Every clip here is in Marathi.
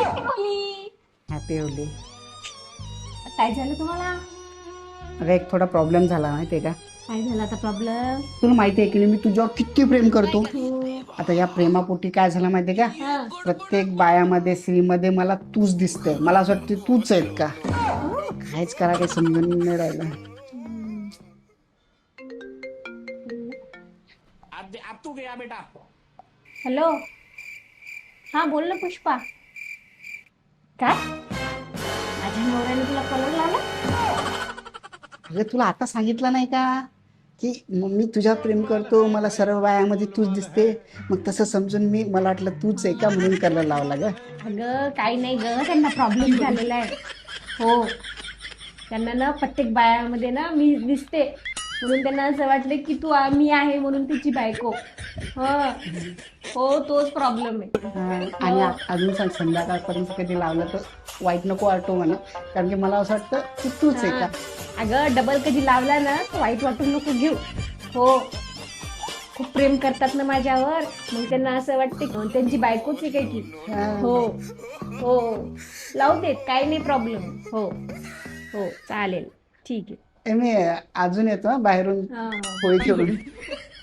Happy Holy. काय झालं तुम्हाला? अगं एक थोडा प्रॉब्लेम झाला माहितीये का? काय झालं आता प्रॉब्लेम? तुला माहिती आहे की नाही मी तुझ्यावर किती प्रेम करतो. आता या प्रेमापोटी काय झालं माहितीये का? प्रत्येक बायामध्ये स्त्रीमध्ये मला तूच दिसते. मला असं वाटतं तूच आहेत का? काहीच करा काही समजून नाही राहिलं. हॅलो, हा बोल ना पुष्पा. काय माझ्या नवऱ्याने तुला कलर लावला? अरे तुला आता सांगितलं नाही का की मी तुझ्यावर प्रेम करतो, मला सर्व बायामध्ये तूच दिसते. मग तसं समजून मला वाटलं तूच आहे का म्हणून कलर लावला ग. अगं काही नाही ग, त्यांना प्रॉब्लेम झालेला आहे. हो, त्यांना ना प्रत्येक बायामध्ये ना मी दिसते, म्हणून त्यांना असं वाटलं की मी आहे म्हणून तिची बायको. हा, हो तोच प्रॉब्लेम आहे. आणि हो. अजून सांग संध्याकाळपर्यंत कधी लावलं तर वाईट नको वाटतो म्हणा, कारण की मला असं वाटतं की तूच आहे हा, का. अगं डबल कधी लावला ना तर वाईट वाटून नको घेऊ. हो, खूप प्रेम करतात ना माझ्यावर, मग त्यांना असं वाटते त्यांची बायकोच आहे काय की. हो हो, लावू देत, काही नाही प्रॉब्लेम. हो हो चालेल, ठीक आहे. मी अजून येतो बाहेरून हा होळी खेळून.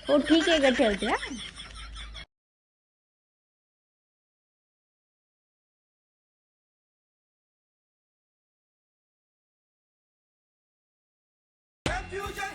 हो ठीक आहे ग, ठेवते हा. Future